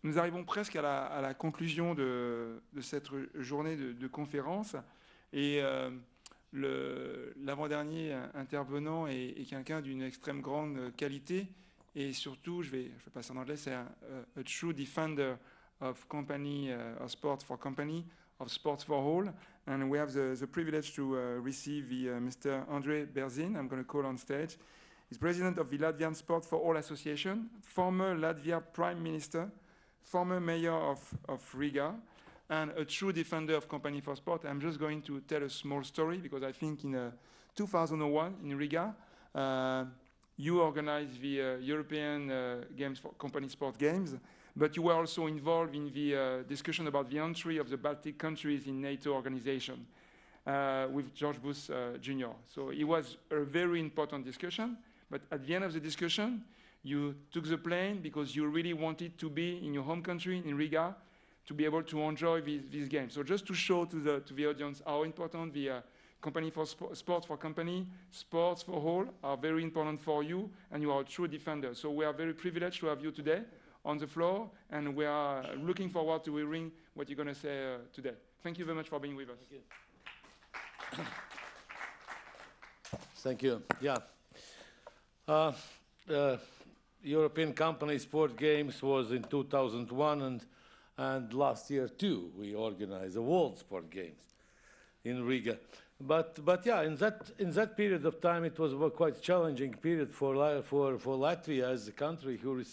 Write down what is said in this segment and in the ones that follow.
Nous arrivons presque à la conclusion de cette journée de conférence. Et l'avant-dernier intervenant est quelqu'un d'une extrême grande qualité. Et surtout, je vais passer en anglais, c'est a true defender of company, of sport for company, of sports for all. And we have the privilege to receive Mr. André Berzin. I'm going to call on stage. He's president of the Latvian Sport for All Association, former Latvia Prime Minister, former mayor of Riga, and a true defender of company for sport. I'm just going to tell a small story because I think in 2001 in Riga, you organized the European Games for Company Sport Games, but you were also involved in the discussion about the entry of the Baltic countries in NATO organization with George Bush Jr. So it was a very important discussion, but at the end of the discussion, you took the plane because you really wanted to be in your home country, in Riga, to be able to enjoy these games. So just to show to the audience how important the company for sport for company, sports for all are very important for you, and you are a true defender. So we are very privileged to have you today on the floor, and we are looking forward to hearing what you're going to say today. Thank you very much for being with us. Thank you. Yeah. European Company Sport Games was in 2001, and last year too we organized the World Sport Games in Riga. But yeah, in that period of time, it was a quite challenging period for Latvia as a country who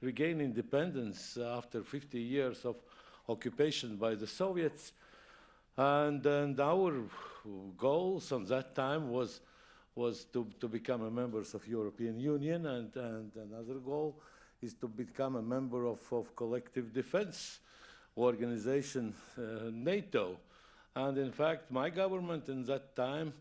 regained independence after 50 years of occupation by the Soviets, and our goals at that time was to become a members of European Union, and another goal is to become a member of collective defense organization, NATO. And in fact, my government in that time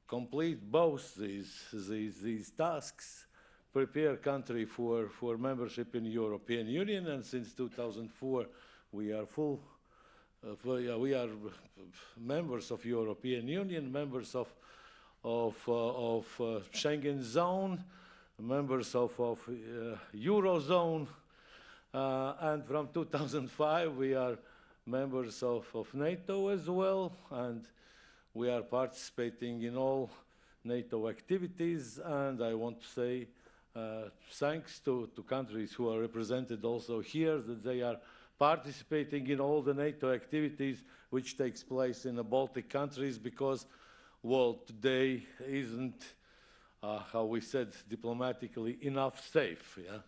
complete both these tasks, prepare country for membership in European Union, and since 2004 we are we are members of European Union, members of Schengen zone, members of Eurozone, and from 2005 we are members of NATO as well, and we are participating in all NATO activities. And I want to say thanks to countries who are represented also here, that they are participating in all the NATO activities which takes place in the Baltic countries, because world today isn't, how we said diplomatically, enough safe. Yeah?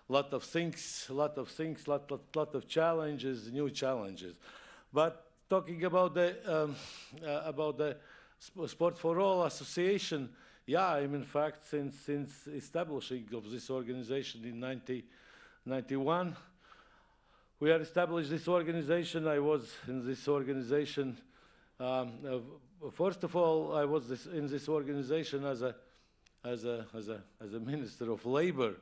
Lot of things, lot of challenges, new challenges. But talking about the Sport for All Association, yeah, I'm in fact since establishing of this organization in 1991, we had established this organization. I was in this organization. First of all, I was in this organization as a Minister of Labor,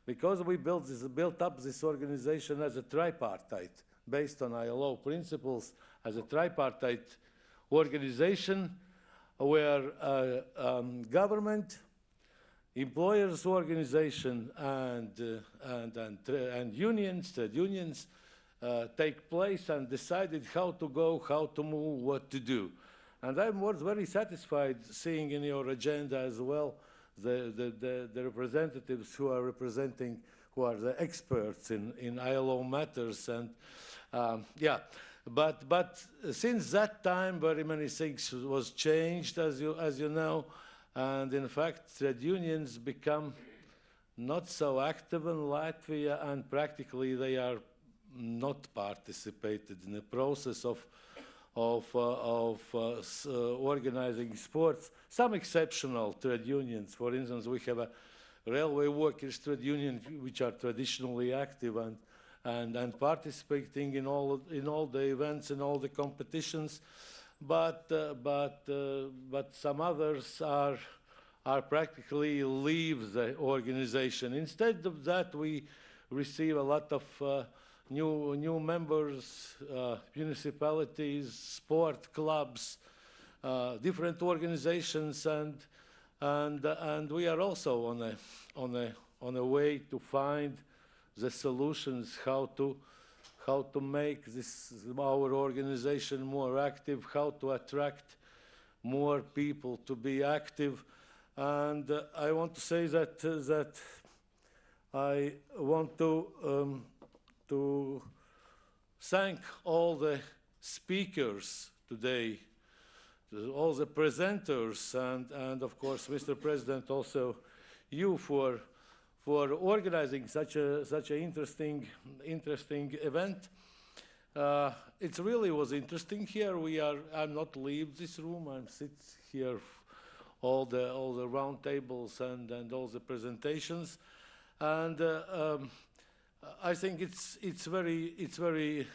because we built up this organization as a tripartite, based on ILO principles, as a tripartite organization where government, employers organization, and unions, trade unions, take place and decided how to go, how to move, what to do. And I was very satisfied seeing in your agenda as well the representatives who are representing, who are the experts in ILO matters. And yeah, but since that time, very many things was changed, as you know, and in fact, trade unions become not so active in Latvia, and practically they are not participated in the process of organizing sports. Some exceptional trade unions, for instance, we have a railway workers trade union which are traditionally active and participating in all the events and all the competitions, but some others are practically leave the organization. Instead of that, we receive a lot of new members, municipalities, sport clubs, different organizations, and we are also on a way to find the solutions, how to make our organization more active, how to attract more people to be active. And I want to say that I want to thank all the speakers today, all the presenters, and of course, Mr. President, also you for organizing such an interesting event. It really was interesting here. I'm not leave this room. I'm sit here, all the round tables and all the presentations, and I think it's very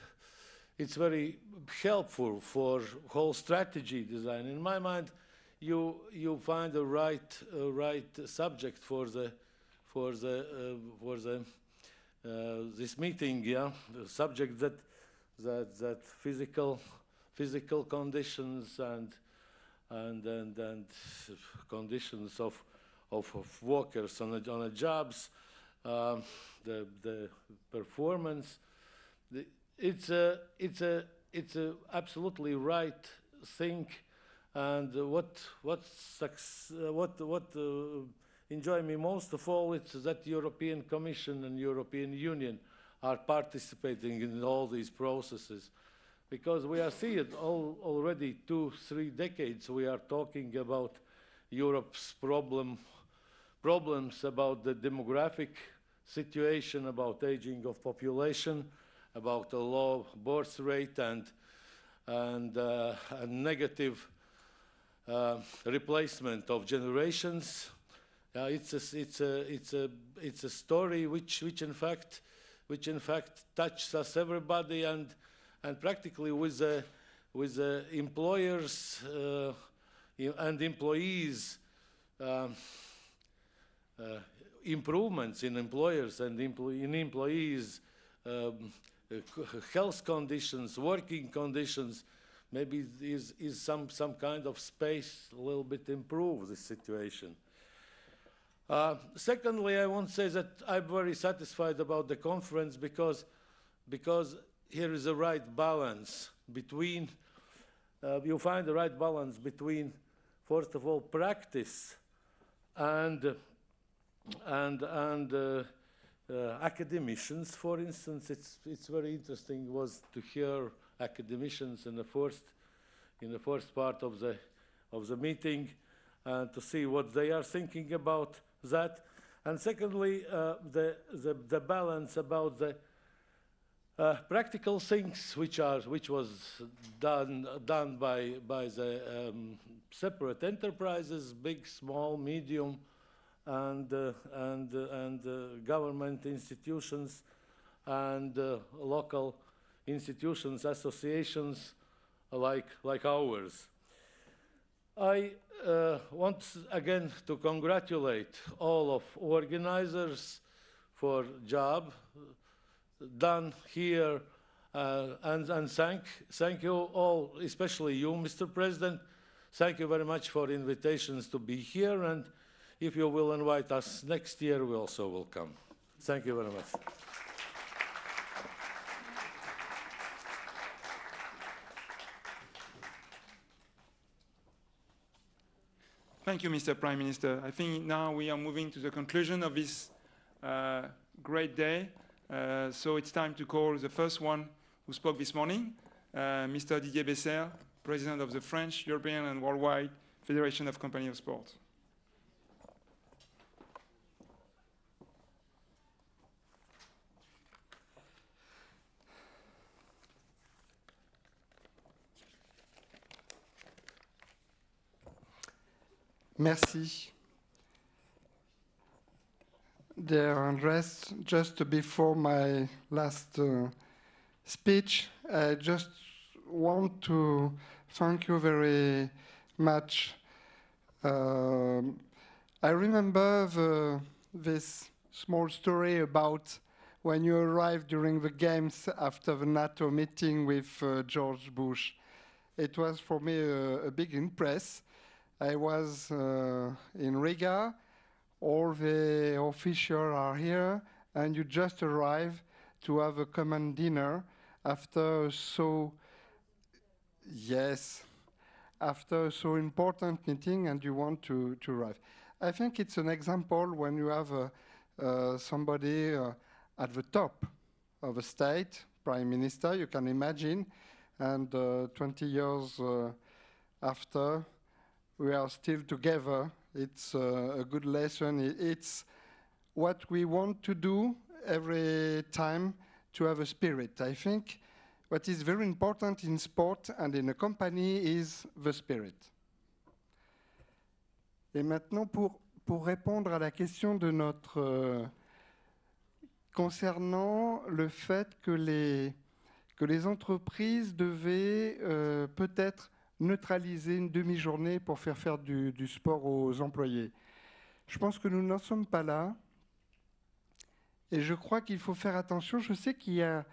helpful for whole strategy design. In my mind, you find the right subject for this meeting. Yeah, the subject that physical conditions and conditions of workers on the jobs, the performance. It's a absolutely right thing, and what enjoy me most of all is that European Commission and European Union are participating in all these processes, because we are seeing already 2-3 decades we are talking about Europe's problems about the demographic situation, about aging of population, about a low birth rate and a negative replacement of generations. It's a story which in fact touches us everybody, and practically with the employers and employees, improvements in employers and in employees, health conditions, working conditions, maybe is some kind of space a little bit improve this situation. Secondly, I want to say that I'm very satisfied about the conference because here is the right balance between, you find the right balance between, first of all, practice and academicians. For instance, it's very interesting was to hear academicians in the first part of the meeting, and to see what they are thinking about that. And secondly, the balance about the practical things which was done by the separate enterprises, big, small, medium, and government institutions and local institutions, associations like ours. I want again to congratulate all of organizers for job done here, and thank you all, especially you, Mr. President. Thank you very much for invitations to be here, and if you will invite us next year, we also will come. Thank you very much. Thank you, Mr. Prime Minister. I think now we are moving to the conclusion of this great day. So it's time to call the first one who spoke this morning, Mr. Didier Besser, President of the French, European and Worldwide Federation of Companies of Sport. Merci. Dear Andres, just before my last speech, I just want to thank you very much. I remember this small story about when you arrived during the games after the NATO meeting with George Bush. It was for me a big impress. I was in Riga, all the officials are here, and you just arrive to have a common dinner after a so important meeting and you want to arrive. I think it's an example when you have somebody at the top of a state, prime minister, you can imagine, and 20 years after, we are still together. It's a good lesson. It's what we want to do every time to have a spirit. I think what is very important in sport and in a company is the spirit. Et maintenant, pour répondre à la question de notre... concernant le fait que les entreprises devaient peut-être neutraliser une demi-journée pour faire du sport aux employés. Je pense que nous n'en sommes pas là. Et je crois qu'il faut faire attention. Je sais qu'il y a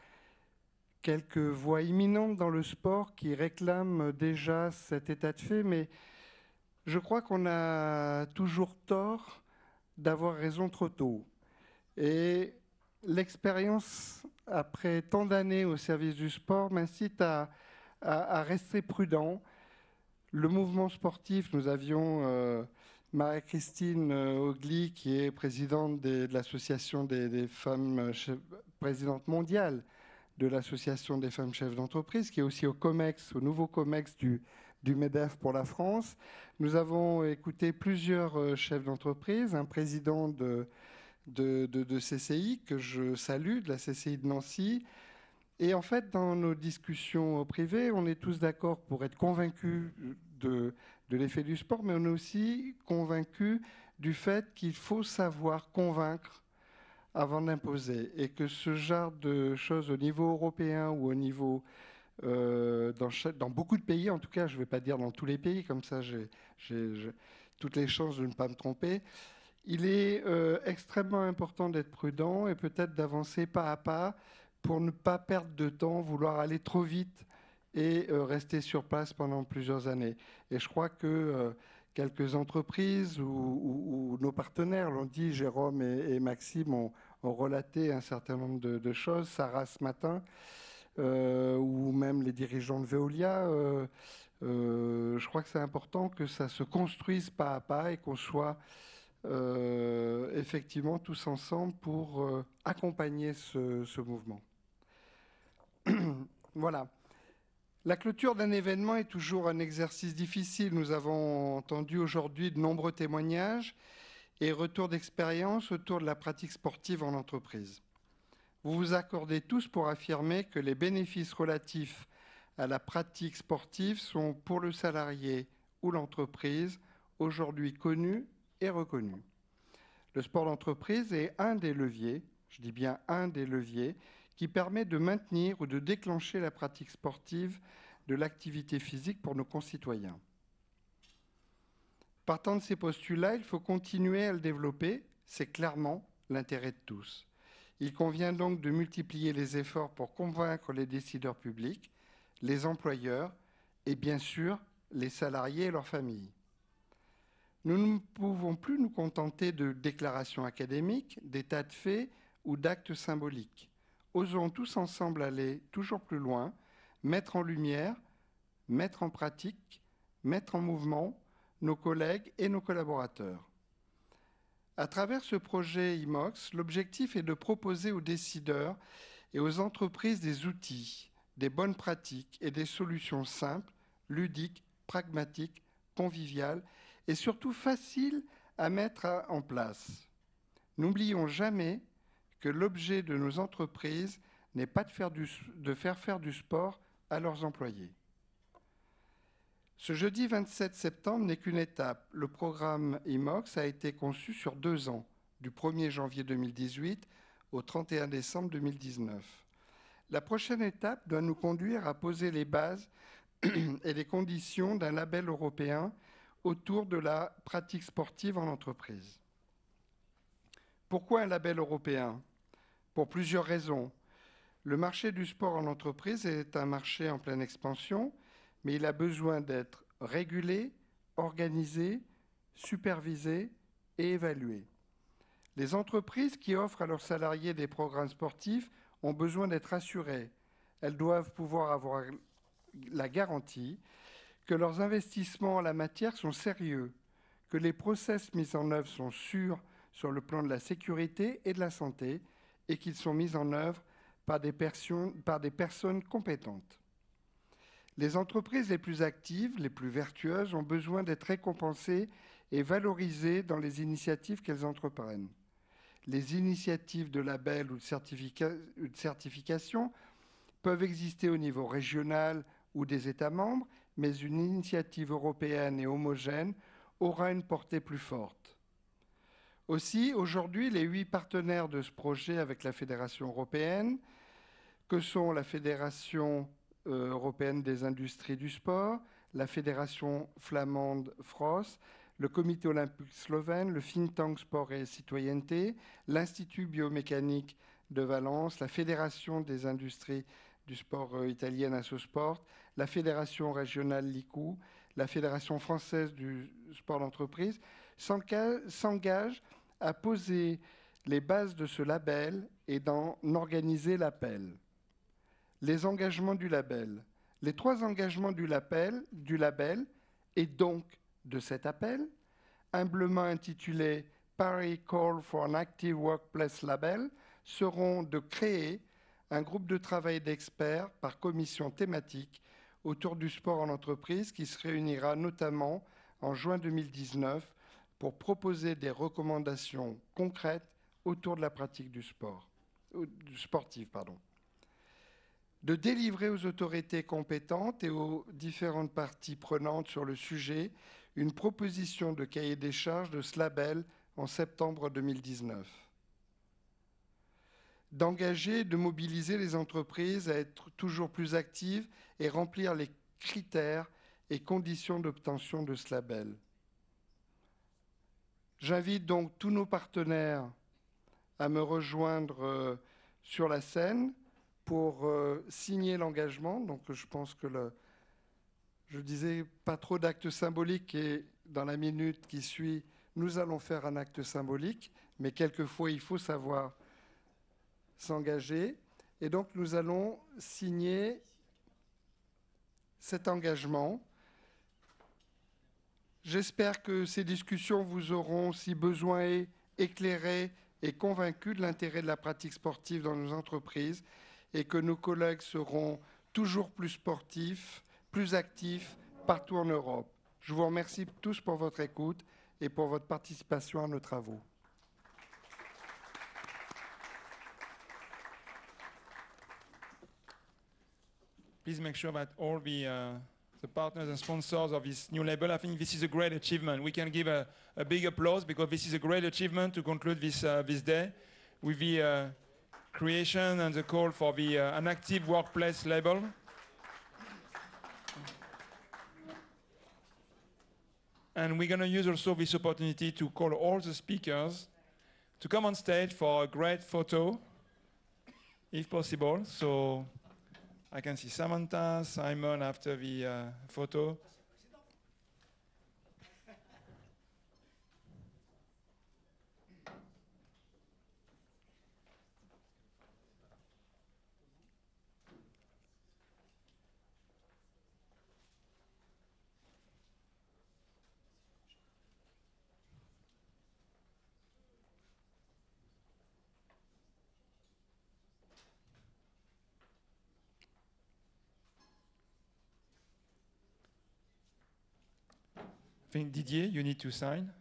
quelques voix imminentes dans le sport qui réclament déjà cet état de fait, mais je crois qu'on a toujours tort d'avoir raison trop tôt. Et l'expérience, après tant d'années au service du sport, m'incite à rester prudent. Le mouvement sportif, nous avions Marie-Christine Ogli, qui est présidente de l'association des femmes, présidente mondiale de l'association des femmes chefs d'entreprise, qui est aussi au COMEX, au nouveau COMEX du MEDEF pour la France. Nous avons écouté plusieurs chefs d'entreprise, un président de CCI, que je salue, de la CCI de Nancy. Et en fait, dans nos discussions privées, on est tous d'accord pour être convaincus de l'effet du sport, mais on est aussi convaincus du fait qu'il faut savoir convaincre avant d'imposer. Et que ce genre de choses au niveau européen ou au niveau... dans beaucoup de pays, en tout cas, je ne vais pas dire dans tous les pays, comme ça j'ai toutes les chances de ne pas me tromper. Il est extrêmement important d'être prudent et peut-être d'avancer pas à pas pour ne pas perdre de temps, vouloir aller trop vite et rester sur place pendant plusieurs années. Et je crois que quelques entreprises ou nos partenaires l'ont dit, Jérôme et Maxime ont relaté un certain nombre de choses, Sarah ce matin, ou même les dirigeants de Veolia. Je crois que c'est important que ça se construise pas à pas et qu'on soit effectivement tous ensemble pour accompagner ce mouvement. Voilà. La clôture d'un événement est toujours un exercice difficile. Nous avons entendu aujourd'hui de nombreux témoignages et retours d'expérience autour de la pratique sportive en entreprise. Vous vous accordez tous pour affirmer que les bénéfices relatifs à la pratique sportive sont pour le salarié ou l'entreprise aujourd'hui connus et reconnus. Le sport d'entreprise est un des leviers, je dis bien un des leviers, qui permet de maintenir ou de déclencher la pratique sportive de l'activité physique pour nos concitoyens. Partant de ces postulats, il faut continuer à le développer, c'est clairement l'intérêt de tous. Il convient donc de multiplier les efforts pour convaincre les décideurs publics, les employeurs et bien sûr les salariés et leurs familles. Nous ne pouvons plus nous contenter de déclarations académiques, d'états de fait ou d'actes symboliques. Osons tous ensemble aller toujours plus loin, mettre en lumière, mettre en pratique, mettre en mouvement nos collègues et nos collaborateurs. À travers ce projet IMOX, l'objectif est de proposer aux décideurs et aux entreprises des outils, des bonnes pratiques et des solutions simples, ludiques, pragmatiques, conviviales et surtout faciles à mettre en place. N'oublions jamais que l'objet de nos entreprises n'est pas de faire faire du sport à leurs employés. Ce jeudi 27 septembre n'est qu'une étape. Le programme IMOX a été conçu sur 2 ans, du 1er janvier 2018 au 31 décembre 2019. La prochaine étape doit nous conduire à poser les bases et les conditions d'un label européen autour de la pratique sportive en entreprise. Pourquoi un label européen ? Pour plusieurs raisons. Le marché du sport en entreprise est un marché en pleine expansion, mais il a besoin d'être régulé, organisé, supervisé et évalué. Les entreprises qui offrent à leurs salariés des programmes sportifs ont besoin d'être assurées. Elles doivent pouvoir avoir la garantie que leurs investissements en la matière sont sérieux, que les process mis en œuvre sont sûrs sur le plan de la sécurité et de la santé et qu'ils sont mis en œuvre par des personnes compétentes. Les entreprises les plus actives, les plus vertueuses, ont besoin d'être récompensées et valorisées dans les initiatives qu'elles entreprennent. Les initiatives de label ou de certification peuvent exister au niveau régional ou des États membres, mais une initiative européenne et homogène aura une portée plus forte. Aussi, aujourd'hui, les 8 partenaires de ce projet avec la Fédération européenne, que sont la Fédération européenne des industries du sport, la Fédération flamande FROS, le Comité olympique slovène, le think tank Sport et Citoyenneté, l'Institut biomécanique de Valence, la Fédération des industries du sport italienne Assosport, la Fédération régionale LICU, la Fédération française du sport d'entreprise, s'engagent à poser les bases de ce label et d'en organiser l'appel. Les engagements du label. Les 3 engagements du label et donc de cet appel, humblement intitulé Paris Call for an Active Workplace Label, seront de créer un groupe de travail d'experts par commission thématique autour du sport en entreprise qui se réunira notamment en juin 2019 pour proposer des recommandations concrètes autour de la pratique du sport, sportif. De délivrer aux autorités compétentes et aux différentes parties prenantes sur le sujet une proposition de cahier des charges de ce label en septembre 2019. D'engager et de mobiliser les entreprises à être toujours plus actives et remplir les critères et conditions d'obtention de ce label. J'invite donc tous nos partenaires à me rejoindre sur la scène pour signer l'engagement. Donc je pense que je disais pas trop d'actes symboliques et dans la minute qui suit, nous allons faire un acte symbolique, mais quelquefois il faut savoir s'engager. Et donc nous allons signer cet engagement. J'espère que ces discussions vous auront, si besoin est, éclairé et convaincu de l'intérêt de la pratique sportive dans nos entreprises et que nos collègues seront toujours plus sportifs, plus actifs partout en Europe. Je vous remercie tous pour votre écoute et pour votre participation à nos travaux. Please make sure that all the partners and sponsors of this new label, I think this is a great achievement. We can give a big applause because this is a great achievement to conclude this day with the creation and the call for an active workplace label. And we're going to use also this opportunity to call all the speakers to come on stage for a great photo, if possible. So I can see Samantha, Simon after the photo. I think Didier, you need to sign.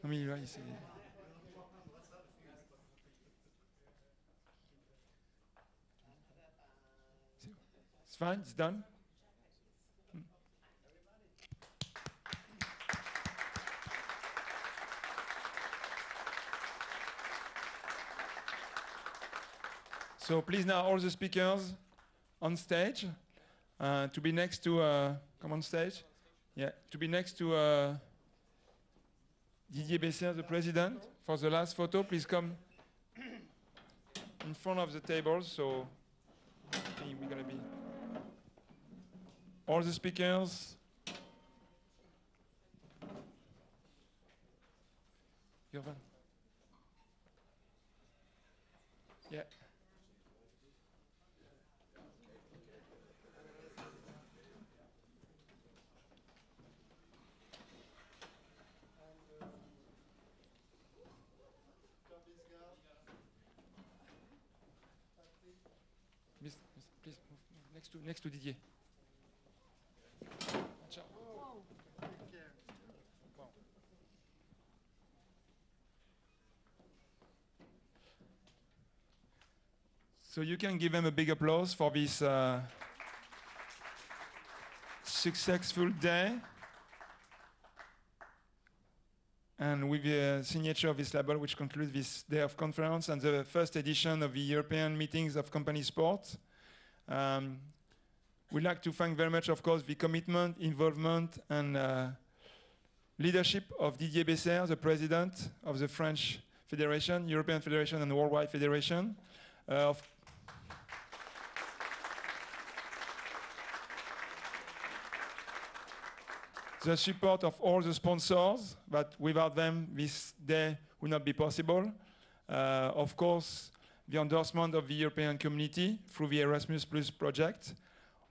Non mais il va, c'est fine, it's done. So please now all the speakers on stage to be next to come on stage. Yeah, to be next to Didier Besser, the president, for the last photo. Please come in front of the tables. So I think we're gonna be all the speakers Gurvan. Yeah. Please move next to Didier. Ciao. So you can give them a big applause for this successful day. And with the signature of this label, which concludes this day of conference and the first edition of the European Meetings of Company Sport. We'd like to thank very much, of course, the commitment, involvement, and leadership of Didier Besser, the president of the French Federation, European Federation, and Worldwide Federation. The support of all the sponsors, but without them, this day would not be possible. Of course, the endorsement of the European community through the Erasmus Plus project.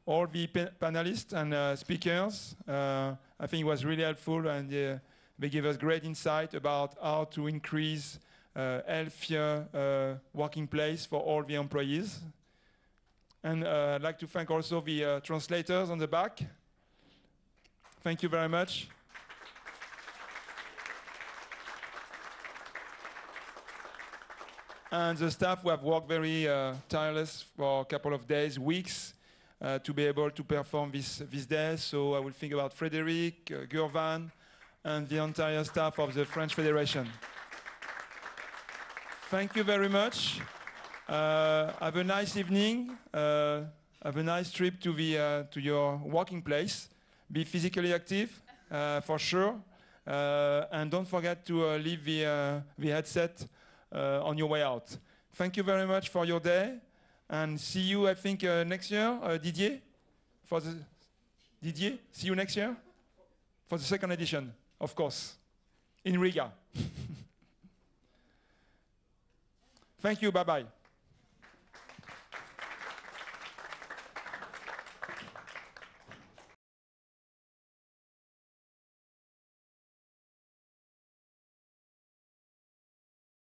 All the panelists and speakers, I think it was really helpful, and they gave us great insight about how to increase healthier working place for all the employees. And I'd like to thank also the translators on the back. Thank you very much. And the staff who have worked very tireless for a couple of days, weeks, to be able to perform this day. So I will think about Frédéric, Gurvan, and the entire staff of the French Federation. Thank you very much. Have a nice evening. Have a nice trip to your working place. Be physically active, for sure. And don't forget to leave the headset on your way out. Thank you very much for your day. And see you, I think, next year, Didier? Didier, see you next year? For the second edition, of course, in Riga. Thank you, bye-bye.